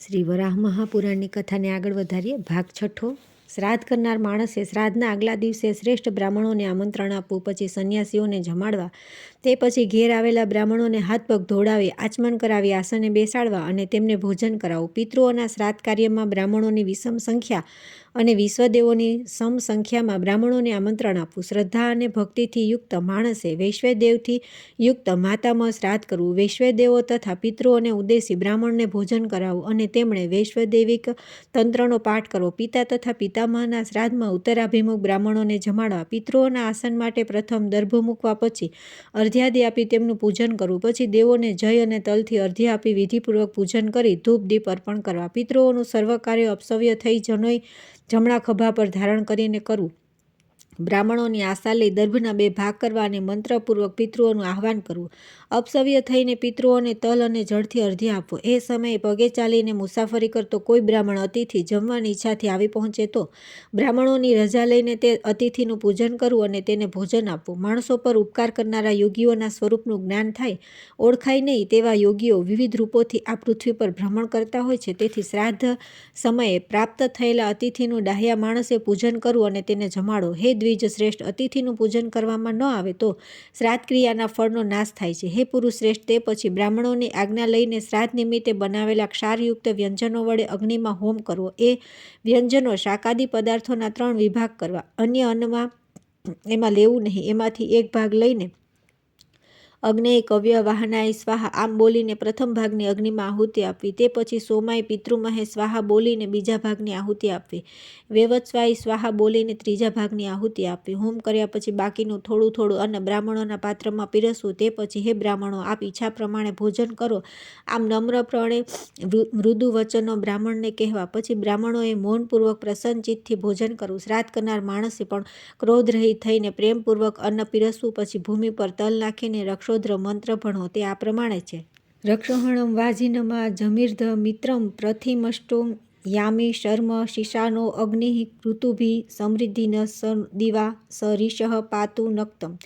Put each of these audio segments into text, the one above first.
શ્રી વરાહ મહાપુરાણની કથાને આગળ વધારીએ. ભાગ છઠ્ઠો. શ્રાદ્ધ કરનાર માણસે શ્રાદ્ધના આગલા દિવસે શ્રેષ્ઠ બ્રાહ્મણોને આમંત્રણ આપવું, પછી સંન્યાસીઓને જમાડવા, તે પછી ઘેર આવેલા બ્રાહ્મણોને હાથ પગ ધોડાવી, આચમન કરાવી, આસને બેસાડવા અને તેમને ભોજન કરાવવું. પિતૃઓના શ્રાદ્ધ કાર્યમાં બ્રાહ્મણોની વિષમ સંખ્યા અને વિશ્વદેવોની સમ સંખ્યામાં બ્રાહ્મણોને આમંત્રણ આપવું. શ્રદ્ધા અને ભક્તિથી યુક્ત માણસે વૈશ્વદેવથી યુક્ત માતામાં શ્રાદ્ધ કરવું. વૈશ્વદેવો તથા પિતૃઓને ઉદ્દેશી બ્રાહ્મણને ભોજન કરાવવું અને તેમણે વૈશ્વદેવિક તંત્રનો પાઠ કરવો. પિતા તથા પિતામહના શ્રાદ્ધમાં ઉત્તરાભિમુખ બ્રાહ્મણોને જમાડવા. પિતૃઓના આસન માટે પ્રથમ દર્ભ મૂકવા, પછી અર્ધ્યાદિ આપી તેમનું પૂજન કરવું. પછી દેવોને જય અને તલથી અર્ધ્ય આપી વિધિપૂર્વક પૂજન કરી ધૂપ દીપ અર્પણ કરવા. પિતૃઓનું સર્વ કાર્ય અપસવ્ય થઈ જનોઈ જમણા ખભા પર ધારણ કરીને કરવું. બ્રાહ્મણોની આશા લઈ દર્ભના 2 ભાગ કરવા અને મંત્રપૂર્વક પિતૃઓનું આહ્વાન કરવું. અપસવ્ય થઈને પિતૃઓને તલ અને જળથી અર્ધ્ય આપવો. એ સમયે પગે ચાલીને મુસાફરી કરતો કોઈ બ્રાહ્મણ અતિથિ જમવાની ઈચ્છાથી આવી પહોંચે તો બ્રાહ્મણોની રજા લઈને તે અતિથિનું પૂજન કરવું અને તેને ભોજન આપવું. માણસો પર ઉપકાર કરનારા યોગીઓના સ્વરૂપનું જ્ઞાન થાય, ઓળખાય નહીં તેવા યોગીઓ વિવિધ રૂપોથી આ પૃથ્વી પર ભ્રમણ કરતા હોય છે. તેથી શ્રાદ્ધ સમયે પ્રાપ્ત થયેલા અતિથિનું ડાહ્યા માણસે પૂજન કરવું અને તેને જમાડો. હે દ્વિજ શ્રેષ્ઠ, અતિથિનું પૂજન કરવામાં ન આવે તો શ્રાદ્ધ ક્રિયાના ફળનો નાશ થાય છે. હે પુરુષ શ્રેષ્ઠ, તે પછી બ્રાહ્મણોની આજ્ઞા લઈને શ્રાદ્ધ નિમિત્તે બનાવેલા ક્ષારયુક્ત વ્યંજનો વડે અગ્નિમાં હોમ કરવો. એ વ્યંજનો શાકાદી પદાર્થોના 3 વિભાગ કરવા. અન્ય અન્નમાં એમાં લેવું નહીં. એમાંથી એક ભાગ લઈને અગ્નેય કવ્ય વાહનાય સ્વાહા આમ બોલીને પ્રથમ ભાગની અગ્નિમાં આહુતિ આપવી. તે પછી સોમાય પિતૃમહે સ્વાહા બોલીને બીજા ભાગની આહુતિ આપવી. વેવત્સ્વાય સ્વાહા બોલીને ત્રીજા ભાગની આહુતિ આપવી. હોમ કર્યા પછી બાકીનું થોડું થોડું અન્ન બ્રાહ્મણોના પાત્રમાં પીરસવું. તે પછી હે બ્રાહ્મણો, આપ ઈચ્છા પ્રમાણે ભોજન કરો. આમ નમ્રપણે મૃદુ વચનો બ્રાહ્મણને કહેવા. પછી બ્રાહ્મણોએ મૌનપૂર્વક પ્રસન્ન ચિત્તથી ભોજન કરવું. શ્રાદ્ધ કરનાર માણસે પણ ક્રોધરહિત થઈને પ્રેમપૂર્વક અન્ન પીરસવું. પછી ભૂમિ પર તલ નાખીને રક્ષોદ્ર મંત્ર ભણવો. તે આ પ્રમાણે છે. રક્ષોહણમ વાજિનમાં જમીર્ધ મિત્રમ પ્રથિમષ્ટુમ યામિ શર્મ શિશાનો અગ્નિ ઋતુભિ સમૃદ્ધિન દિવા સ રિષઃ પાતુ નક્તમ.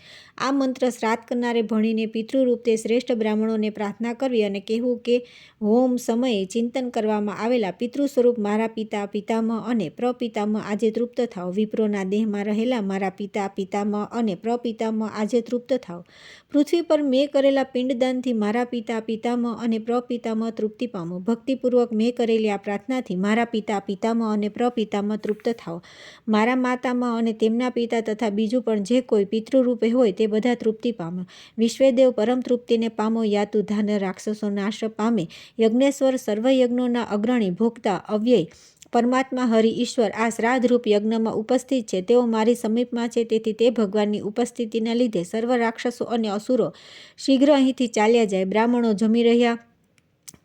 આ મંત્ર શ્રાદ્ધ કરનારે ભણીને પિતૃરૂપ તે શ્રેષ્ઠ બ્રાહ્મણોને પ્રાર્થના કરવી અને કહેવું કે હોમ સમયે ચિંતન કરવામાં આવેલા પિતૃ સ્વરૂપ મારા પિતા પિતામહ અને પ્રપિતામહ આજે તૃપ્ત થાવ. વિપ્રોના દેહમાં રહેલા મારા પિતા પિતામહ અને પ્રપિતામહ આજે તૃપ્ત થાવ. પૃથ્વી પર મેં કરેલા પિંડદાનથી મારા પિતા પિતામહ અને પ્રપિતામહ તૃપ્તિ પામો. ભક્તિપૂર્વક મેં કરેલી આ પ્રાર્થનાથી મારા પિતા પિતામહ અને પ્રપિતામહ તૃપ્ત થાવ. મારા માતામહ અને તેમના પિતા તથા બીજું પણ જે કોઈ પિતૃરૂપે હોય તે બધા તૃપ્તિ પામે. વિશ્વદેવ પરમ તૃપ્તિને પામો. યાતુ ધાન રાક્ષસો નાશ પામે. યજ્ઞેશ્વર સર્વયજ્ઞોના અગ્રણી ભોગતા અવ્યય પરમાત્મા હરિ ઈશ્વર આ શ્રાદ્ધરૂપ યજ્ઞમાં ઉપસ્થિત છે. તેઓ મારી સમીપમાં છે. તેથી તે ભગવાનની ઉપસ્થિતિના લીધે સર્વ રાક્ષસો અને અસુરો શીઘ્ર અહીંથી ચાલ્યા જાય. બ્રાહ્મણો જમી રહ્યા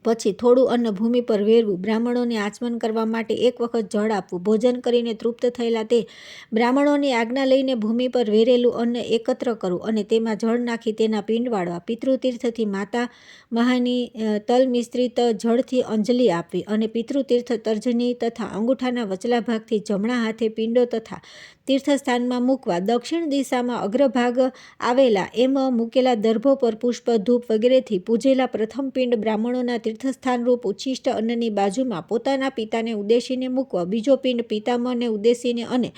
પછી થોડું અન્ન ભૂમિ પર વેરવું. બ્રાહ્મણોને આચમન કરવા માટે એક વખત જળ આપવું. ભોજન કરીને તૃપ્ત થયેલા તે બ્રાહ્મણોની આજ્ઞા લઈને ભૂમિ પર વેરેલું અન્ન એકત્ર કરવું અને તેમાં જળ નાખી તેના પિંડ વાળવા. પિતૃતીર્થથી માતા મહાની તલ મિશ્રિત જળથી અંજલિ આપવી અને પિતૃતીર્થ તર્જની તથા અંગૂઠાના વચલા ભાગથી જમણા હાથે પિંડો તથા તીર્થસ્થાનમાં મૂકવા. દક્ષિણ દિશામાં અગ્રભાગ આવેલા એમ મૂકેલા દર્ભો પર પુષ્પ ધૂપ વગેરેથી પૂજેલા પ્રથમ પિંડ બ્રાહ્મણોના તીર્થસ્થાનરૂપ ઉચ્છિષ્ટ અન્નની બાજુમાં પોતાના પિતાને ઉદ્દેશીને મૂકવા. બીજો પિંડ પિતામહને ઉદ્દેશીને અને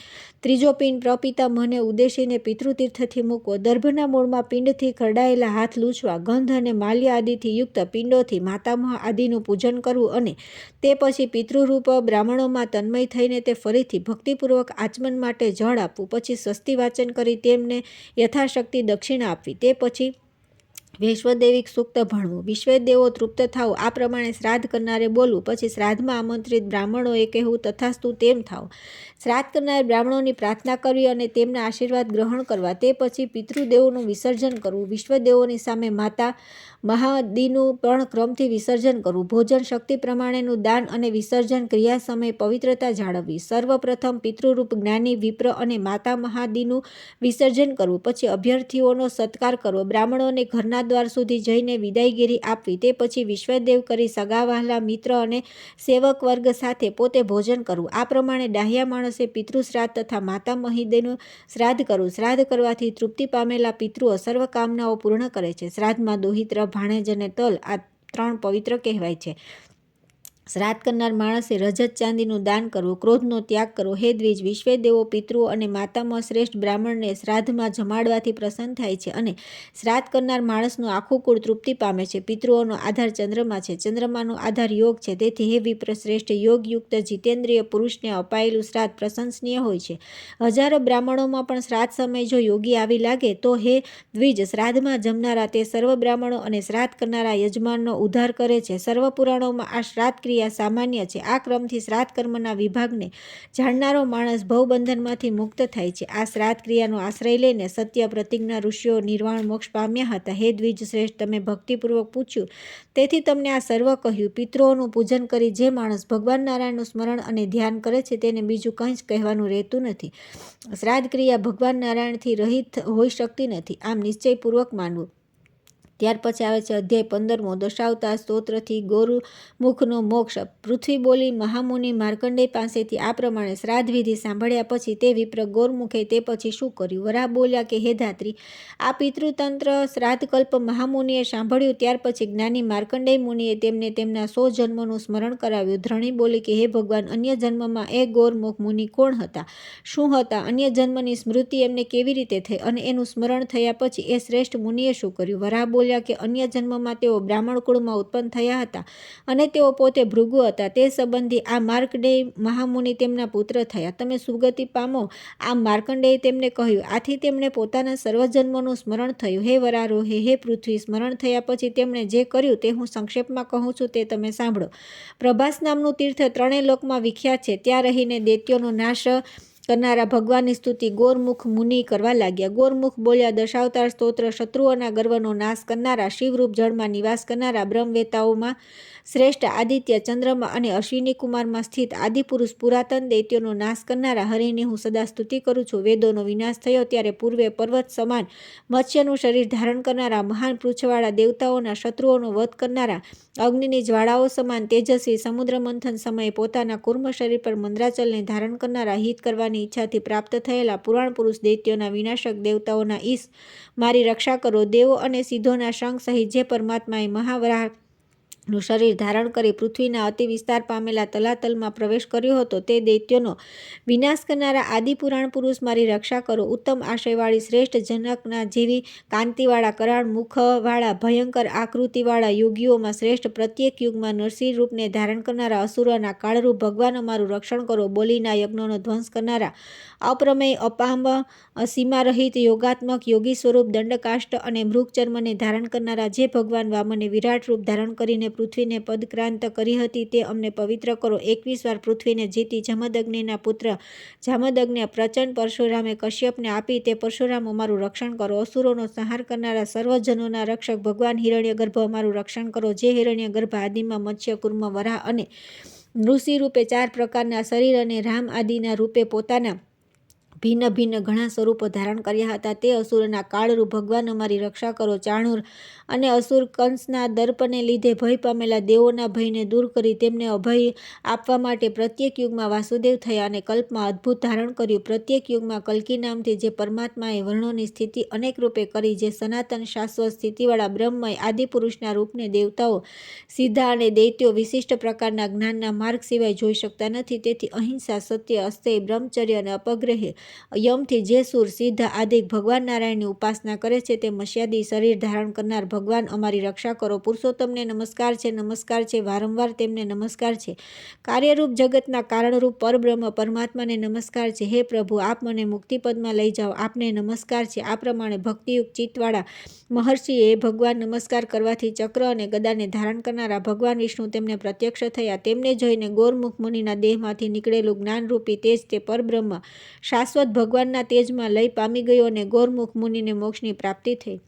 ત્રીજો પિંડ પ્રપિતામહને ઉદ્દેશીને પિતૃતીર્થથી મૂકવો. દર્ભના મૂળમાં પિંડથી ખરડાયેલા હાથ લૂછવા. ગંધ અને માલ્ય આદિથી યુક્ત પિંડોથી માતામહ આદિનું પૂજન કરવું અને તે પછી પિતૃરૂપ બ્રાહ્મણોમાં તન્મય થઈને તે ફરીથી ભક્તિપૂર્વક આચમન માટે જળ આપવું. પછી સ્વસ્તિ વાચન કરી તેમને યથાશક્તિ દક્ષિણા આપવી. તે પછી વૈશ્વદેવિક સૂક્ત ભણવું. વિશ્વદેવો તૃપ્ત થાવ આ પ્રમાણે શ્રાદ્ધ કરનારે બોલવું. પછી શ્રાદ્ધમાં આમંત્રિત બ્રાહ્મણોએ કહેવું તથાસ્તુ તેમ થાવ. શ્રાદ્ધ કરનાર બ્રાહ્મણોની પ્રાર્થના કરવી અને તેમના આશીર્વાદ ગ્રહણ કરવા. તે પછી પિતૃદેવોનું વિસર્જન કરવું. વિશ્વદેવોની સામે માતા મહાદીનું પણ ક્રમથી વિસર્જન કરવું. ભોજન શક્તિ પ્રમાણેનું દાન અને વિસર્જન ક્રિયા સમયે પવિત્રતા જાળવવી. સર્વપ્રથમ પિતૃરૂપ જ્ઞાની વિપ્ર અને માતા મહાદીનું વિસર્જન કરવું. પછી અભ્યર્થીઓનો સત્કાર કરવો. બ્રાહ્મણોને ઘરના દ્વાર સુધી જઈને વિદાયગીરી આપવી. તે પછી વિશ્વદેવ કરી સગા વહાલા મિત્ર અને સેવક વર્ગ સાથે પોતે ભોજન કરવું. આ પ્રમાણે ડાહ્યા માણસે પિતૃશ્રાદ્ધ તથા માતા મહિદેનું શ્રાદ્ધ કરવું. શ્રાદ્ધ કરવાથી તૃપ્તિ પામેલા પિતૃઓ સર્વ કામનાઓ પૂર્ણ કરે છે. શ્રાદ્ધમાં દોહિત્ર ભાણેજ અને તલ આ 3 પવિત્ર કહેવાય છે. શ્રાદ્ધ કરનાર માણસે રજત ચાંદીનું દાન કરવું, ક્રોધનો ત્યાગ કરવો. હે દ્વિજ, વિશ્વે દેવો, પિતૃઓ અને માતામાં શ્રેષ્ઠ બ્રાહ્મણને શ્રાદ્ધમાં જમાડવાથી પ્રસન્ન થાય છે અને શ્રાદ્ધ કરનાર માણસનું આખું કુળ તૃપ્તિ પામે છે. પિતૃઓનો આધાર ચંદ્રમા છે, ચંદ્રમાનો આધાર યોગ છે. તેથી હે વિપ્ર શ્રેષ્ઠ, યોગયુક્ત જીતેન્દ્રિય પુરુષને અપાયેલું શ્રાદ્ધ પ્રશંસનીય હોય છે. હજારો બ્રાહ્મણોમાં પણ શ્રાદ્ધ સમયે જો યોગી આવી લાગે તો હે દ્વિજ, શ્રાદ્ધમાં જમનારા તે સર્વ બ્રાહ્મણો અને શ્રાદ્ધ કરનારા યજમાનનો ઉદ્ધાર કરે છે. સર્વ પુરાણોમાં આ શ્રાદ્ધ ક્રિયા સામાન્ય છે. આ ક્રમથી શ્રાદ્ધ કર્મના વિભાગને જાણનારો માણસ ભવબંધનમાંથી મુક્ત થાય છે. આ શ્રાદ્ધ ક્રિયાનો આશ્રય લઈને સત્ય પ્રતિજ્ઞા ઋષિઓ નિર્વાણ મોક્ષ પામ્યા હતા. હે દ્વિજ શ્રેષ્ઠ, તમે ભક્તિપૂર્વક પૂછ્યું તેથી તમને આ સર્વ કહ્યું. પિતૃઓનું પૂજન કરી જે માણસ ભગવાન નારાયણનું સ્મરણ અને ધ્યાન કરે છે તેને બીજું કંઈ જ કહેવાનું રહેતું નથી. શ્રાદ્ધ ક્રિયા ભગવાન નારાયણથી રહિત હોઈ શકતી નથી, આમ નિશ્ચયપૂર્વક માનવું. ત્યાર પછી આવે છે અધ્યાય 15મો, દશાવતાર સ્તોત્રથી ગોરુમુખનો મોક્ષ. પૃથ્વી બોલી મહામુનિ માર્કંડેય પાસેથી આ પ્રમાણે શ્રાદ્ધ વિધિ સાંભળ્યા પછી તે વિપ્ર ગોરમુખે તે પછી શું કર્યું? વરાહ બોલ્યા કે હે ધાત્રી, આ પિતૃતંત્ર શ્રાદ્ધકલ્પ મહામુનિએ સાંભળ્યું. ત્યાર પછી જ્ઞાની માર્કંડેય મુનિએ તેમને તેમના 100 જન્મોનું સ્મરણ કરાવ્યું. ધ્રણી બોલી કે હે ભગવાન, અન્ય જન્મમાં એ ગોરમુખ મુનિ કોણ હતા, શું હતા? અન્ય જન્મની સ્મૃતિ એમને કેવી રીતે થઈ અને એનું સ્મરણ થયા પછી એ શ્રેષ્ઠ મુનિએ શું કર્યું? વરાહ બોલ્યા કે અન્ય જન્મમાં તેઓ બ્રાહ્મણ કુળમાં ઉત્પન્ન થયા હતા અને તેઓ પોતે ભૃગુ હતા. તે સંબંધી આ માર્કંડેય મહામુનિ તેમના પુત્ર થયા. તમે સુગતિ પામો, આમ માર્કંડેયે તેમને કહ્યું. આથી તેમણે પોતાના સર્વજન્મોનું સ્મરણ થયું. હે વરારોહે, હે પૃથ્વી, સ્મરણ થયા પછી તેમણે જે કર્યું તે હું સંક્ષેપમાં કહું છું, તે તમે સાંભળો. પ્રભાસ નામનું તીર્થ 3 લોકમાં વિખ્યાત છે. ત્યાં રહીને દૈત્યોનો નાશ કરનારા ભગવાનની સ્તુતિ ગોરમુખ મુનિ કરવા લાગ્યા. ગોરમુખ બોલ્યા દશાવતાર સ્તોત્ર. શત્રુઓના ગર્વનો નાશ કરનારા, શિવરૂપ જળમાં નિવાસ કરનારા, બ્રહ્મવેતાઓમાં શ્રેષ્ઠ આદિત્ય, ચંદ્રમા અને અશ્વિની કુમારમાં સ્થિત આદિપુરુષ, પુરાતન દૈત્યોનો નાશ કરનારા હરિની હું સદા સ્તુતિ કરું છું. વેદોનો વિનાશ થયો ત્યારે પૂર્વે પર્વત સમાન મત્સ્યનું શરીર ધારણ કરનારા, મહાન પૃચ્છવાળા દેવતાઓના શત્રુઓનો વધ કરનારા, અગ્નિની જ્વાળાઓ સમાન તેજસ્વી, સમુદ્ર મંથન સમયે પોતાના કુર્મ શરીર પર મંદ્રાચલને ધારણ કરનારા, હિત કરવાની ઈચ્છાથી પ્રાપ્ત થયેલા પુરાણ પુરુષ, દૈત્યોના વિનાશક, દેવતાઓના ઈશ, મારી રક્ષા કરો. દેવો અને સિદ્ધોના સંગ સહિત જે પરમાત્માએ મહાવરાહનું શરીર ધારણ કરી પૃથ્વીના અતિ વિસ્તાર પામેલા તલાતલમાં પ્રવેશ કર્યો હતો, તે દૈત્યોનો વિનાશ કરનારા આદિપુરાણ પુરુષ, મારી રક્ષા કરો. ઉત્તમ આશયવાળી શ્રેષ્ઠ જનકના જેવી કાંતિવાળા, કરાળ મુખવાળા, ભયંકર આકૃતિવાળા યોગીઓમાં શ્રેષ્ઠ, પ્રત્યેક યુગમાં નરસિંહ રૂપને ધારણ કરનારા, અસુરોના કાળરૂપ ભગવાન અમારું રક્ષણ કરો. બોલીના યજ્ઞોનો ધ્વંસ કરનારા, અપ્રમેય, અપાંબ, સીમારહિત, યોગાત્મક, યોગી સ્વરૂપ, દંડકાષ્ટ અને મૃગચર્મને ધારણ કરનારા, જે ભગવાન વામને વિરાટ રૂપ ધારણ કરીને પૃથ્વીને પદક્રાંત કરી હતી, તે અમને પવિત્ર કરો. 21 વાર પૃથ્વીને જીતી જમદગ્નિના પુત્ર જામદગ્નિ પ્રચંડ પરશુરામે કશ્યપને આપી તે પરશુરામ અમારું રક્ષણ કરો. અસુરોનો સંહાર કરનારા, સર્વજનોના રક્ષક ભગવાન હિરણ્યગર્ભ અમારું રક્ષણ કરો. જે હિરણ્યગર્ભ આદિમાં મત્સ્ય, કુર્મ, વરાહ અને નૃસિંહ રૂપે 4 પ્રકારના શરીર અને રામ આદિના રૂપે પોતાના ભિન્ન ભિન્ન ઘણા સ્વરૂપો ધારણ કર્યા હતા, તે અસુરના કાળરૂપ ભગવાન અમારી રક્ષા કરો. ચાણૂર અને અસુર કંસના દર્પને લીધે ભય પામેલા દેવોના ભયને દૂર કરી તેમને અભય આપવા માટે પ્રત્યેક યુગમાં વાસુદેવ થયા અને કલ્પમાં અદ્ભુત ધારણ કર્યું. પ્રત્યેક યુગમાં કલ્કી નામથી જે પરમાત્માએ વર્ણોની સ્થિતિ અનેક રૂપે કરી, જે સનાતન શાશ્વત સ્થિતિવાળા બ્રહ્મમય આદિપુરુષના રૂપને દેવતાઓ, સિદ્ધા અને દૈત્યો વિશિષ્ટ પ્રકારના જ્ઞાનના માર્ગ સિવાય જોઈ શકતા નથી. તેથી અહિંસા, સત્ય, અસ્તેય, બ્રહ્મચર્ય અને અપગ્રહે યમથી જે સુર, સિદ્ધ આદિક ભગવાન નારાયણની ઉપાસના કરે છે, તે મસ્યાદી શરીર ધારણ કરનાર ભગવાન અમારી રક્ષા કરો. પુરુષોત્તમને નમસ્કાર છે, નમસ્કાર છે, વારંવાર તેમને નમસ્કાર છે. કાર્યરૂપ જગતના કારણરૂપ પરબ્રહ્મ પરમાત્માને નમસ્કાર છે. હે પ્રભુ, આપ મને મુક્તિપદમાં લઈ જાઓ, આપને નમસ્કાર છે. આ પ્રમાણે ભક્તિયુક્ત ચિત્તવાળા મહર્ષિએ ભગવાન નમસ્કાર કરવાથી ચક્ર અને ગદાને ધારણ કરનારા ભગવાન વિષ્ણુ તેમને પ્રત્યક્ષ થયા. તેમને જોઈને ગોરમુખ મુનિના દેહમાંથી નીકળેલું જ્ઞાનરૂપી તેજ તે પરબ્રહ્મ શાશ્વત ભગવાનના તેજમાં લય પામી ગયો અને ગોરમુખ મુનિને મોક્ષની પ્રાપ્તિ થઈ.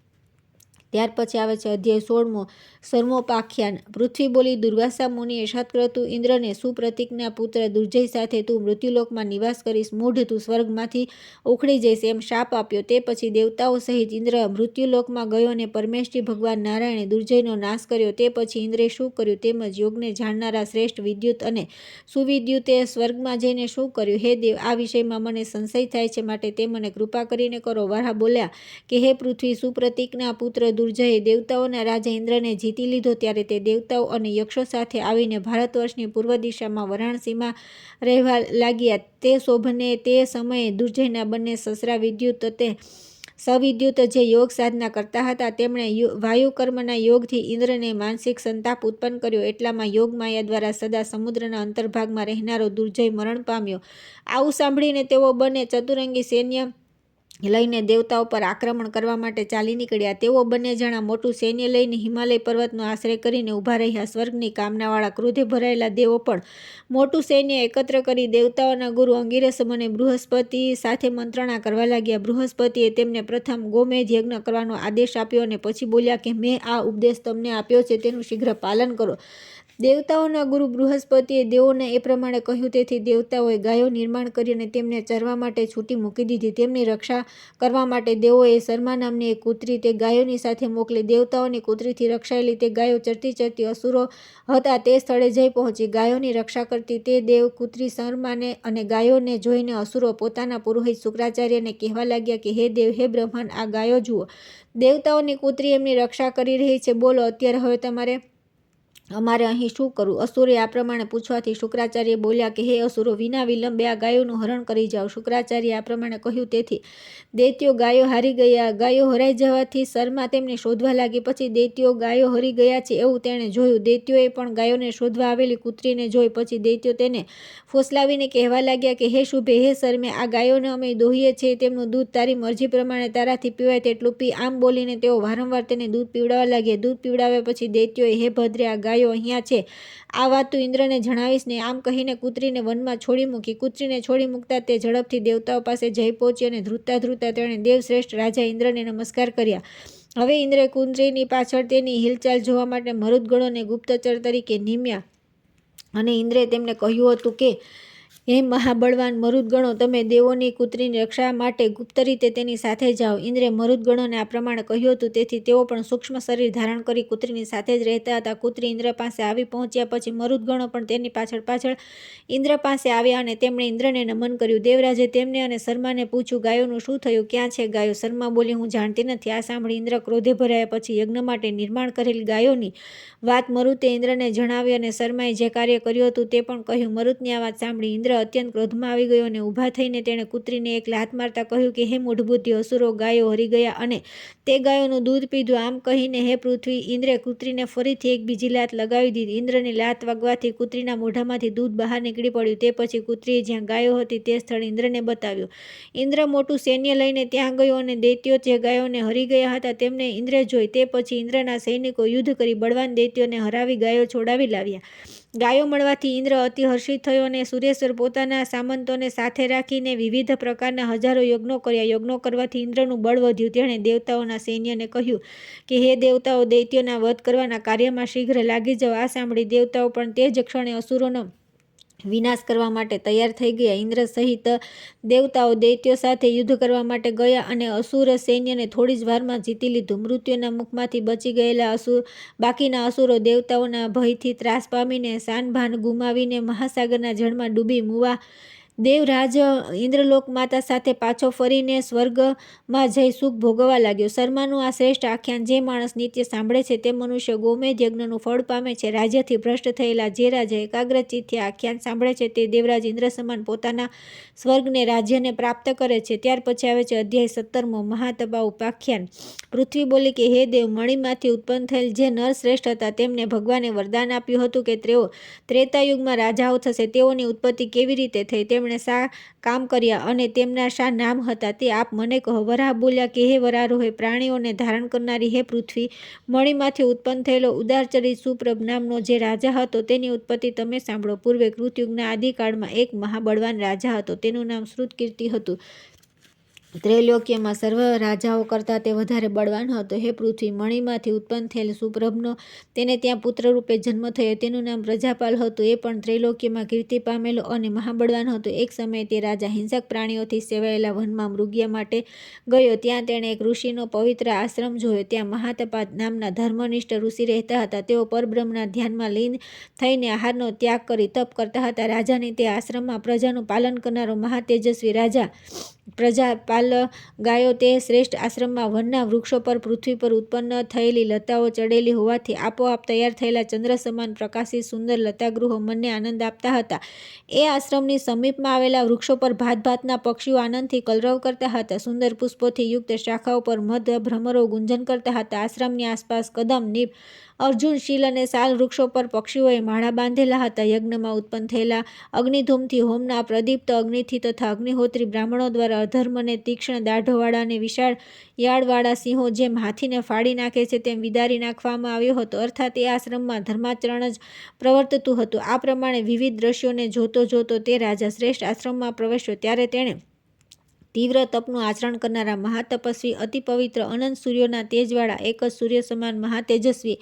ત્યાર પછી આવે છે અધ્યાય 16મો, સર્મોપાખ્યાન. પૃથ્વી બોલી દુર્વાસા મુનિએ સત્ક્રતુ ઇન્દ્રને સુપ્રતિકના પુત્ર દુર્જય સાથે તું મૃત્યુલોકમાં નિવાસ કરીશ, મૂઢ, તું સ્વર્ગમાંથી ઉખડી જઈશ, એમ શાપ આપ્યો. તે પછી દેવતાઓ સહિત ઇન્દ્ર મૃત્યુલોકમાં ગયો અને પરમેષ્ઠી ભગવાન નારાયણે દુર્જયનો નાશ કર્યો. તે પછી ઇન્દ્રે શું કર્યું તેમજ યોગને જાણનારા શ્રેષ્ઠ વિદ્યુત અને સુવિદ્યુતે સ્વર્ગમાં જઈને શું કર્યું? હે દેવ, આ વિષયમાં મને સંશય થાય છે, માટે તે મને કૃપા કરીને કરો. વરાહ બોલ્યા કે હે પૃથ્વી, સુપ્રતિકના પુત્ર દુર્જયે દેવતાઓના રાજા ઇન્દ્રને જીતી લીધો ત્યારે તે દેવતાઓ અને યક્ષો સાથે આવીને ભારતવર્ષની પૂર્વ દિશામાં વારાણસીમાં રહેવા લાગ્યા. તે શોભને તે સમયે દુર્જયના બંને સસરા વિદ્યુત તે સવિદ્યુત જે યોગ સાધના કરતા હતા તેમણે વાયુકર્મના યોગથી ઇન્દ્રને માનસિક સંતાપ ઉત્પન્ન કર્યો. એટલામાં યોગ માયા દ્વારા સદા સમુદ્રના અંતર્ભાગમાં રહેનારો દુર્જય મરણ પામ્યો. આવું સાંભળીને તેઓ બંને ચતુરંગી સૈન્ય લઈને દેવતાઓ પર આક્રમણ કરવા માટે ચાલી નીકળ્યા. તેઓ બંને જણા મોટું સૈન્ય લઈને હિમાલય પર્વતનો આશ્રય કરીને ઊભા રહ્યા. સ્વર્ગની કામનાવાળા ક્રોધે ભરાયેલા દેવો પણ મોટું સૈન્ય એકત્ર કરી દેવતાઓના ગુરુ અંગિરસ મને બૃહસ્પતિ સાથે મંત્રણા કરવા લાગ્યા. બૃહસ્પતિએ તેમને પ્રથમ ગોમેધ યજ્ઞ કરવાનો આદેશ આપ્યો અને પછી બોલ્યા કે મેં આ ઉપદેશ તમને આપ્યો છે તેનું શીઘ્ર પાલન કરો. દેવતાઓના ગુરુ બૃહસ્પતિએ દેવોને એ પ્રમાણે કહ્યું. તેથી દેવતાઓએ ગાયો નિર્માણ કરી અને તેમને ચરવા માટે છૂટી મૂકી દીધી. તેમની રક્ષા કરવા માટે દેવોએ શર્મા નામની એક કૂતરી તે ગાયોની સાથે મોકલી. દેવતાઓની કૂતરીથી રક્ષાયેલી તે ગાયો ચરતી ચરતી અસુરો હતા તે સ્થળે જઈ પહોંચી. ગાયોની રક્ષા કરતી તે દેવ કૂતરી શર્માને અને ગાયોને જોઈને અસુરો પોતાના પુરોહિત શુક્રાચાર્યને કહેવા લાગ્યા કે હે દેવ, હે બ્રહ્માંડ, આ ગાયો જુઓ. દેવતાઓની કૂતરી એમની રક્ષા કરી રહી છે. બોલો અત્યારે હવે અમારે અહીં શું કરવું? અસુરે આ પ્રમાણે પૂછવાથી શુક્રાચાર્ય બોલ્યા કે હે અસુરો, વિના વિલંબે આ ગાયોનું હરણ કરી જાઓ. શુક્રાચાર્ય આ પ્રમાણે કહ્યું. તેથી દૈત્યો ગાયો હારી ગયા. ગાયો હરાઈ જવાથી શર્મા તેમને શોધવા લાગી. પછી દૈત્યો ગાયો હરી ગયા છે એવું તેણે જોયું. દૈત્યોએ પણ ગાયોને શોધવા આવેલી કૂતરીને જોઈ. પછી દૈત્યો તેને ફોસલાવીને કહેવા લાગ્યા કે હે શુભે, હે શર્મે, આ ગાયોને અમે દોહીએ છીએ. તેમનું દૂધ તારી મરજી પ્રમાણે તારાથી પીવાય તેટલું પી. આમ બોલીને તેઓ વારંવાર તેને દૂધ પીવડાવવા લાગ્યા. દૂધ પીવડાવ્યા પછી દૈત્યોએ હે ભદ્રે, આ ગાયો અહીંયા છે, આ વાત તું ઇન્દ્રને જણાવીશ ને. આમ કહીને કૂતરીને વનમાં છોડી મૂકી. કૂતરીને છોડી મૂકતા તે ઝડપથી દેવતાઓ પાસે જઈ પહોંચી અને ધ્રુજતા ધ્રુજતા તેણે દેવશ્રેષ્ઠ રાજા ઇન્દ્રને નમસ્કાર કર્યા. હવે ઇન્દ્રે કૂતરીની પાછળ તેની હિલચાલ જોવા માટે મરુદગણોને ગુપ્તચર તરીકે નિમ્યા અને ઇન્દ્રે તેમને કહ્યું હતું કે હે મહાબળવાન મરુદગણો, તમે દેવોની કૂતરીની રક્ષા માટે ગુપ્ત રીતે તેની સાથે જાઓ. ઇન્દ્રે મરુદગણોને આ પ્રમાણે કહ્યું હતું. તેથી તેઓ પણ સૂક્ષ્મ શરીર ધારણ કરી કૂતરીની સાથે જ રહેતા હતા. કૂતરી ઇન્દ્ર પાસે આવી પહોંચ્યા પછી મરુદગણો પણ તેની પાછળ પાછળ ઇન્દ્ર પાસે આવ્યા અને તેમણે ઇન્દ્રને નમન કર્યું. દેવરાજે તેમને અને શર્માને પૂછ્યું, ગાયોનું શું થયું? ક્યાં છે ગાયો? શર્મા બોલી, હું જાણતી નથી. આ સાંભળી ઇન્દ્ર ક્રોધે ભરાયા. પછી યજ્ઞ માટે નિર્માણ કરેલી ગાયોની વાત મરુતે ઇન્દ્રને જણાવી અને શર્માએ જે કાર્ય કર્યું હતું તે પણ કહ્યું. મરુતની આ વાત સાંભળી ઇન્દ્ર અત્યંત ક્રોધમાં આવી ગયો અને ઊભા થઈને તેણે કૂતરીને એક લાત મારતા કહ્યું કે હે મૂઢબુદ્ધિ, અસુરો ગાયો હરી ગયા અને તે ગાયોનું દૂધ પીધું. આમ કહીને હે પૃથ્વી, ઇન્દ્રે કૂતરીને ફરીથી એક બીજી લાત લગાવી દીધી. ઇન્દ્રની લાત વાગવાથી કૂતરીના મોઢામાંથી દૂધ બહાર નીકળી પડ્યું. તે પછી કૂતરીએ જ્યાં ગાયો હતી તે સ્થળ ઇન્દ્રને બતાવ્યું. ઇન્દ્ર મોટું સૈન્ય લઈને ત્યાં ગયો અને દૈત્યો જે ગાયોને હરી ગયા હતા તેમને ઇન્દ્રે જોઈ. તે પછી ઇન્દ્રના સૈનિકો યુદ્ધ કરી બળવાન દૈત્યોને હરાવી ગાયો છોડાવી લાવ્યા. ગાયો મળવાથી ઇન્દ્ર અતિ હર્ષિત થયો અને સુરેશ્વર પોતાના સામંતોને સાથે રાખીને વિવિધ પ્રકારના હજારો યજ્ઞો કર્યા. યજ્ઞો કરવાથી ઇન્દ્રનું બળ વધ્યું. તેણે દેવતાઓના સૈન્યને કહ્યું કે હે દેવતાઓ, દૈત્યોના વધ કરવાના કાર્યમાં શીઘ્ર લાગી જાઓ. આ સાંભળી દેવતાઓ પણ તે જ ક્ષણે અસુરોનો વિનાશ કરવા માટે તૈયાર થઈ ગયા. ઇન્દ્ર સહિત દેવતાઓ દૈત્યો સાથે યુદ્ધ કરવા માટે ગયા અને અસુર સૈન્યને થોડી જ વારમાં જીતી લીધું. મૃત્યુના મુખમાંથી બચી ગયેલા બાકીના અસુરો દેવતાઓના ભયથી ત્રાસ પામીને શાનભાન ગુમાવીને મહાસાગરના જળમાં ડૂબી મુવા દેવરાજ ઇન્દ્રલોક માતા સાથે પાછો ફરીને સ્વર્ગમાં જઈ સુખ ભોગવવા લાગ્યો. શર્માનું આ શ્રેષ્ઠ આખ્યાન જે માણસ નિત્ય સાંભળે છે તે મનુષ્ય ગોમેધ યજ્ઞનું ફળ પામે છે. રાજ્યથી ભ્રષ્ટ થયેલા જે રાજા એકાગ્રચિત્તથી આખ્યાન સાંભળે છે તે દેવરાજ ઇન્દ્ર સમાન પોતાના સ્વર્ગને રાજ્યને પ્રાપ્ત કરે છે. ત્યાર પછી આવે છે અધ્યાય 17મો, મહાતપા ઉપાખ્યાન. પૃથ્વી બોલી કે હે દેવ, મણીમાંથી ઉત્પન્ન થયેલ જે નર શ્રેષ્ઠ હતા તેમને ભગવાને વરદાન આપ્યું હતું કે તેઓ ત્રેતાયુગમાં રાજાઓ થશે. તેઓની ઉત્પત્તિ કેવી રીતે થઈ, તેમણે શા કામ કર્યા અને તેમના શા નામ હતા તે આપ મને કહો. વરાહ બોલ્યા કે હે વરારોહે, પ્રાણીઓને ધારણ કરનારી હે પૃથ્વી, મણીમાંથી ઉત્પન્ન થયેલો ઉદારચરિત સુપ્રભ નામનો જે રાજા હતો તેની ઉત્પત્તિ તમે સાંભળો. પૂર્વે કૃતયુગના આદિકાળમાં એક મહાબળવાન રાજા હતો. તેનું નામ શ્રુતકીર્તિ હતું. ત્રૈલોક્યમાં સર્વ રાજાઓ કરતાં તે વધારે બળવાન હતો. હે પૃથ્વી, મણીમાંથી ઉત્પન્ન થયેલ સુપ્રભનો તેને ત્યાં પુત્ર રૂપે જન્મ થયો. તેનું નામ પ્રજાપાલ હતું. એ પણ ત્રૈલોક્યમાં કીર્તિ પામેલો અને મહાબળવાન હતો. એક સમયે તે રાજા હિંસક પ્રાણીઓથી સેવાયેલા વનમાં મૃગ્યા માટે ગયો. ત્યાં તેણે એક ઋષિનો પવિત્ર આશ્રમ જોયો. ત્યાં મહાતપા નામના ધર્મનિષ્ઠ ઋષિ રહેતા હતા. તેઓ પરબ્રહ્મના ધ્યાનમાં લીન થઈને આહારનો ત્યાગ કરી તપ કરતા હતા. રાજાની તે આશ્રમમાં પ્રજાનું પાલન કરનારો મહાતેજસ્વી રાજા પ્રજાપાલ ગાયો તે શ્રેષ્ઠ આશ્રમમાં વનના વૃક્ષો પર પૃથ્વી પર ઉત્પન્ન થયેલી લતાઓ ચડેલી હોવાથી આપોઆપ તૈયાર થયેલા ચંદ્ર સમાન પ્રકાશિત સુંદર લતાગૃહો મનને આનંદ આપતા હતા. એ આશ્રમની સમીપમાં આવેલા વૃક્ષો પર ભાતભાતના પક્ષીઓ આનંદથી કલરવ કરતા હતા. સુંદર પુષ્પોથી યુક્ત શાખાઓ પર મધ ભ્રમરો ગુંજન કરતા હતા. આશ્રમની આસપાસ કદમ, નીમ, અર્જુન, શીલ અને સાલ વૃક્ષો પર પક્ષીઓએ માળા બાંધેલા હતા. યજ્ઞમાં ઉત્પન્ન થયેલા અગ્નિધૂમથી, હોમના પ્રદીપ્ત અગ્નિથી તથા અગ્નિહોત્રી બ્રાહ્મણો દ્વારા અધર્મને તીક્ષ્ણ દાઢોવાળા અને વિશાળ યાળવાળા સિંહો જેમ હાથીને ફાડી નાખે છે તેમ વિદારી નાખવામાં આવ્યો હતો. અર્થાત એ આશ્રમમાં ધર્માચરણ જ પ્રવર્તતું હતું. આ પ્રમાણે વિવિધ દ્રશ્યોને જોતો જોતો તે રાજા શ્રેષ્ઠ આશ્રમમાં પ્રવેશ્યો. ત્યારે તેણે તીવ્ર તપનું આચરણ કરનારા મહાતપસ્વી, અતિ પવિત્ર, અનંત સૂર્યોના તેજવાળા, એક જ સૂર્ય સમાન મહાતેજસ્વી,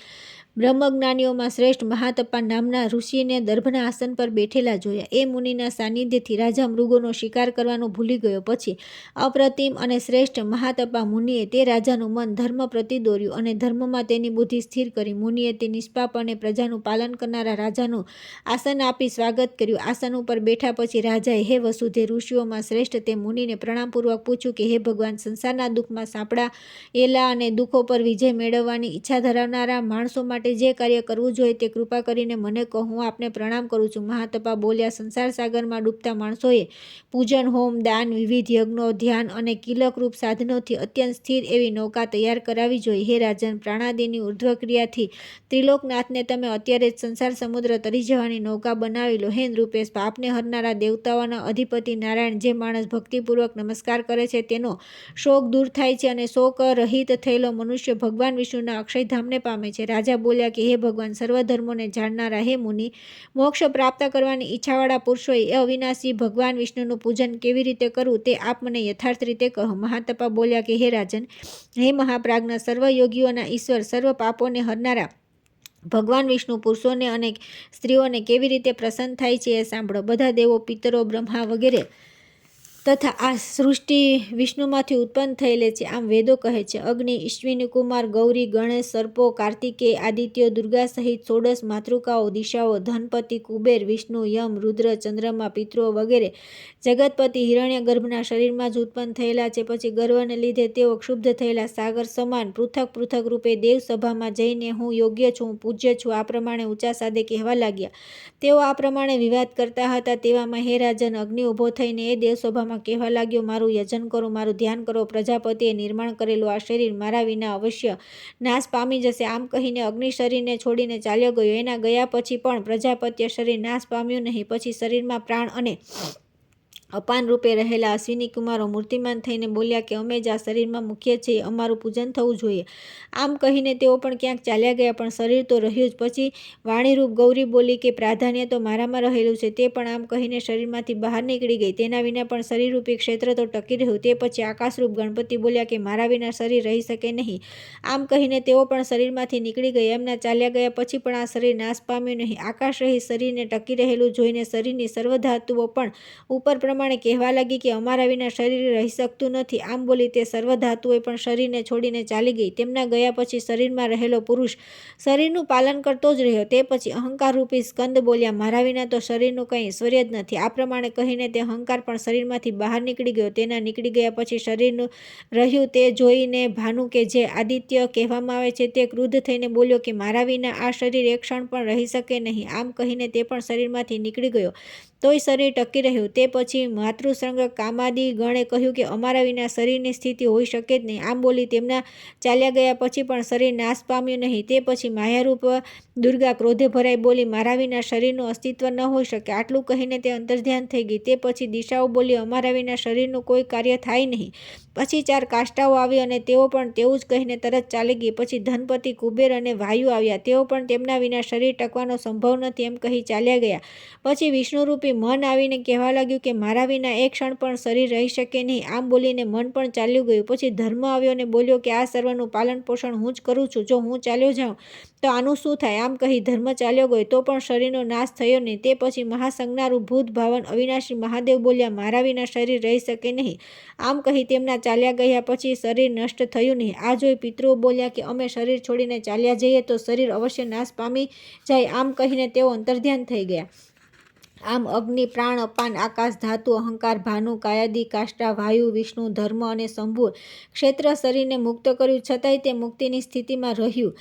બ્રહ્મજ્ઞાનીઓમાં શ્રેષ્ઠ મહાતપા નામના ઋષિને દર્ભના આસન પર બેઠેલા જોયા. એ મુનિના સાનિધ્યથી રાજા મૃગોનો શિકાર કરવાનું ભૂલી ગયો. પછી અપ્રતિમ અને શ્રેષ્ઠ મહાતપા મુનિએ તે રાજાનું મન ધર્મ પ્રતિ દોર્યું અને ધર્મમાં તેની બુદ્ધિ સ્થિર કરી. મુનિએ તે નિષ્પાપ અને પ્રજાનું પાલન કરનારા રાજાનું આસન આપી સ્વાગત કર્યું. આસન ઉપર બેઠા પછી રાજાએ, હે વસુધે, ઋષિઓમાં શ્રેષ્ઠ તે મુનિને પ્રણામપૂર્વક પૂછ્યું કે, હે ભગવાન, સંસારના દુઃખમાં સાંપડાયેલા અને દુઃખો પર વિજય મેળવવાની ઈચ્છા ધરાવનારા માણસો માટે જે કાર્ય કરવું જોઈએ તે કૃપા કરીને મને કહો. હું આપને પ્રણામ કરું છું. મહાતપા બોલ્યા, સંસાર સાગરમાં ડૂબતા માણસોએ પૂજન, હોમ, દાન, વિવિધ યજ્ઞો, ધ્યાન અને કિલકરૂપ સાધનોથી અત્યંત સ્થિર એવી નૌકા તૈયાર કરાવી જોઈએ. હે રાજન, પ્રાણાદિની ઉર્ધ્વ ક્રિયાથી ત્રિલોકનાથને તમે અત્યારે જ સંસાર સમુદ્ર તરી જવાની નૌકા બનાવી લો. હે નૃપેશ, પાપને હરનારા દેવતાઓના અધિપતિ નારાયણ, જે માણસ ભક્તિપૂર્વક નમસ્કાર કરે છે તેનો શોક દૂર થાય છે અને શોક રહિત થયેલો મનુષ્ય ભગવાન વિષ્ણુના અક્ષયધામને પામે છે. રાજા બોલ્યા કે, હે ભગવાન, સર્વધર્મોને જાણનારા હે મુનિ, મોક્ષ પ્રાપ્ત કરવાની ઈચ્છાવાળા પુરુષોએ એ અવિનાશી ભગવાન વિષ્ણુનું પૂજન કેવી રીતે કરવું તે આપ મને યથાર્થ રીતે કહો. મહાતપા બોલ્યા કે, હે રાજન, હે મહાપ્રાજ્ઞ, સર્વ યોગીઓના ઈશ્વર, સર્વ પાપોને હરનારા ભગવાન વિષ્ણુ પુરુષોને અને સ્ત્રીઓને કેવી રીતે પ્રસન્ન થાય છે એ સાંભળો. બધા દેવો, પિતરો, બ્રહ્મા વગેરે તથા આ સૃષ્ટિ વિષ્ણુમાંથી ઉત્પન્ન થયેલે છે. આમ વેદો કહે છે. અગ્નિ, અશ્વિની કુમાર, ગૌરી, ગણેશ, સર્પો, કાર્તિકેય, આદિત્યો, દુર્ગા સહિત 16 માતૃકાઓ, દિશાઓ, ધનપતિ, કુબેર, વિષ્ણુ, યમ, રુદ્ર, ચંદ્રમા, પિતૃઓ વગેરે જગતપતિ હિરણ્ય ગર્ભના શરીરમાં જ ઉત્પન્ન થયેલા છે. પછી ગર્વને લીધે તેઓ ક્ષુબ્ધ થયેલા સાગર સમાન પૃથક પૃથક રૂપે દેવસભામાં જઈને હું યોગ્ય છું, હું પૂજ્ય છું, આ પ્રમાણે ઊંચા સાદે કહેવા લાગ્યા. તેઓ આ પ્રમાણે વિવાદ કરતા હતા. તેવામાં હે રાજન, અગ્નિ ઊભો થઈને એ દેવસભામાં કહેવા લાગ્યો, મારું યજન કરો, મારું ધ્યાન કરો. પ્રજાપતિએ નિર્માણ કરેલું આ શરીર મારા વિના અવશ્ય નાશ પામી જશે. આમ કહીને અગ્નિ શરીરને છોડીને ચાલ્યો ગયો. એના ગયા પછી પણ પ્રજાપત્ય શરીર નાશ પામ્યું નહીં. પછી શરીરમાં પ્રાણ અને અપાન રૂપે રહેલા અશ્વિની કુમારો મૂર્તિમાન થઈને બોલ્યા કે, અમે જ આ શરીરમાં મુખ્ય છીએ, અમારું પૂજન થવું જોઈએ. આમ કહીને તેઓ પણ ક્યાંક ચાલ્યા ગયા, પણ શરીર તો રહ્યું જ. પછી વાણીરૂપ ગૌરી બોલી કે, પ્રાધાન્ય તો મારામાં રહેલું છે. તે પણ આમ કહીને શરીરમાંથી બહાર નીકળી ગઈ. તેના વિના પણ શરીરરૂપી ક્ષેત્ર તો ટકી રહ્યું. તે પછી આકાશરૂપ ગણપતિ બોલ્યા કે, મારા વિના શરીર રહી શકે નહીં. આમ કહીને તેઓ પણ શરીરમાંથી નીકળી ગયા. એમના ચાલ્યા ગયા પછી પણ આ શરીર નાશ પામ્યું નહીં. આકાશ રહી શરીરને ટકી રહેલું જોઈને શરીરની સર્વ ધાતુઓ પણ ઉપર પ્રમાણે કહેવા લાગી કે, અમારા વિના શરીર રહી શકતું નથી. આમ બોલી તે સર્વ ધાતુઓ પણ શરીરને છોડીને ચાલી ગઈ. તેમના ગયા પછી શરીરમાં રહેલો પુરુષ શરીરનું પાલન કરતો જ રહ્યો. તે પછી અહંકારરૂપી સ્કંદ બોલ્યા, મારા વિના તો શરીરનું કંઈ ઐશ્વર્ય જ નથી. આ પ્રમાણે કહીને તે અહંકાર પણ શરીરમાંથી બહાર નીકળી ગયો. તેના નીકળી ગયા પછી શરીરનું રહ્યું તે જોઈને ભાનુ કે જે આદિત્ય કહેવામાં આવે છે તે ક્રુદ્ધ થઈને બોલ્યો કે, મારા વિના આ શરીર એક ક્ષણ પણ રહી શકે નહીં. આમ કહીને તે પણ શરીરમાંથી નીકળી ગયો. તોય શરીર ટકી રહ્યું. તે પછી માતૃસંગ કામાદિ ગણે કહ્યું કે, અમારા વિના શરીરની સ્થિતિ હોઈ શકે જ નહીં. આમ બોલી તેમના ચાલ્યા ગયા પછી પણ શરીર નાશ પામ્યું નહીં. તે પછી માયારૂપ દુર્ગા ક્રોધે ભરાઈ બોલી, મારા વિના શરીરનું અસ્તિત્વ ન હોઈ શકે. આટલું કહીને તે અંતર્ધ્યાન થઈ ગઈ. તે પછી દિશાઓ બોલી, અમારા વિના શરીરનું કોઈ કાર્ય થાય નહીં. પછી 4 કાષ્ટાઓ આવી અને તેઓ પણ તેવું જ કહીને તરત ચાલી ગઈ. પછી ધનપતિ, કુબેર અને વાયુ આવ્યા. તેઓ પણ તેમના વિના શરીર ટકવાનો સંભવ નથી એમ કહી ચાલ્યા ગયા. પછી વિષ્ણુરૂપી મન આવીને કહેવા લાગ્યું કે, મારા વિના એક ક્ષણ પણ શરીર રહી શકે નહીં. આમ બોલીને મન પણ ચાલ્યું ગયું. પછી ધર્મ આવ્યો અને બોલ્યો કે, આ સર્વનું પાલન પોષણ હું જ કરું છું. જો હું ચાલ્યો જાઉં તો આનું શું થાય? આમ કહી ધર્મ ચાલ્યો ગયો. તો પણ શરીરનો નાશ થયો નહીં. તે પછી મહાસંજ્ઞારૂપ ભૂત ભાવન અવિનાશી મહાદેવ બોલ્યા, મારા વિના શરીર રહી શકે નહીં. આમ કહી તેમના ચાલ્યા ગયા પછી શરીર નષ્ટ થયું નહીં. આ જોઈ પિતૃઓ બોલ્યા કે, અમે શરીર છોડીને ચાલ્યા જઈએ તો શરીર અવશ્ય નાશ પામી જાય. આમ કહીને તેઓ અંતર્ધ્યાન થઈ ગયા. આમ અગ્નિ, પ્રાણ, અપાન, આકાશ, ધાતુ, અહંકાર, ભાનુ, કાયાદિ, કાષ્ટા, વાયુ, વિષ્ણુ, ધર્મ અને શંભુ ક્ષેત્ર શરીરને મુક્ત કર્યું, છતાંય તે મુક્તિની સ્થિતિમાં રહ્યું.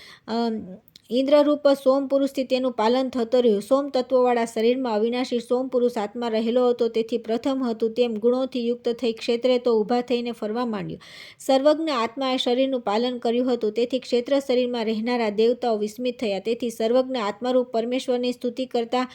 ઇન્દ્રરૂપ સોમ પુરુષથી તેનું પાલન થતું રહ્યું. સોમ તત્વવાળા શરીરમાં અવિનાશી સોમ પુરુષ આત્મા રહેલો હતો. તેથી પ્રથમ હતું તેમ ગુણોથી યુક્ત થઈ ક્ષેત્રે તો ઊભા થઈને ફરવા માંડ્યું. સર્વજ્ઞ આત્માએ શરીરનું પાલન કર્યું હતું. તેથી ક્ષેત્ર શરીરમાં રહેનારા દેવતાઓ વિસ્મિત થયા. તેથી સર્વજ્ઞ આત્મારૂપ પરમેશ્વરની સ્તુતિ કરતા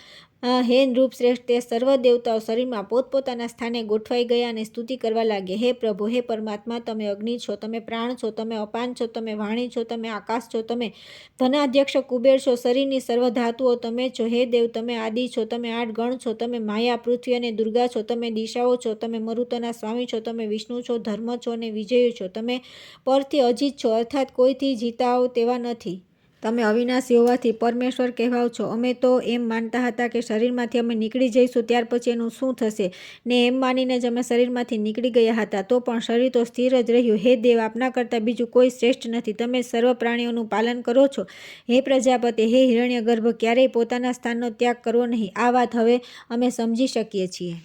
હે નૃપ શ્રેષ્ઠ, તે સર્વ દેવતાઓ શરીરમાં પોતપોતાના સ્થાને ગોઠવાઈ ગયા અને સ્તુતિ કરવા લાગ્યા. હે પ્રભુ, હે પરમાત્મા, તમે અગ્નિ છો, તમે પ્રાણ છો, તમે અપાન છો, તમે વાણી છો, તમે આકાશ છો, તમે ધનાધ્યક્ષ કુબેર છો, શરીરની સર્વ ધાતુઓ તમે છો. હે દેવ, તમે આદિ છો, તમે 8 ગણ છો, તમે માયા, પૃથ્વી અને દુર્ગા છો, તમે દિશાઓ છો, તમે મરુતોના સ્વામી છો, તમે વિષ્ણુ છો, ધર્મ છો અને વિજયી છો, તમે પરથી અજીત છો, અર્થાત કોઈથી જીતાઓ તેવા નથી. તમે અવિનાશી હોવાથી પરમેશ્વર કહેવાઓ છો. અમે તો એમ માનતા હતા કે શરીરમાંથી અમે નીકળી જઈશું, ત્યાર પછી એનું શું થશે ને એમ માનીને જ અમે શરીરમાંથી નીકળી ગયા હતા. તો પણ શરીર તો સ્થિર જ રહ્યું. હે દેવ, આપના કરતાં બીજું કોઈ શ્રેષ્ઠ નથી. તમે સર્વ પ્રાણીઓનું પાલન કરો છો. હે પ્રજાપતિ, હે હિરણ્યગર્ભ, ક્યારેય પોતાના સ્થાનનો ત્યાગ કરવો નહીં. આ વાત હવે અમે સમજી શકીએ છીએ.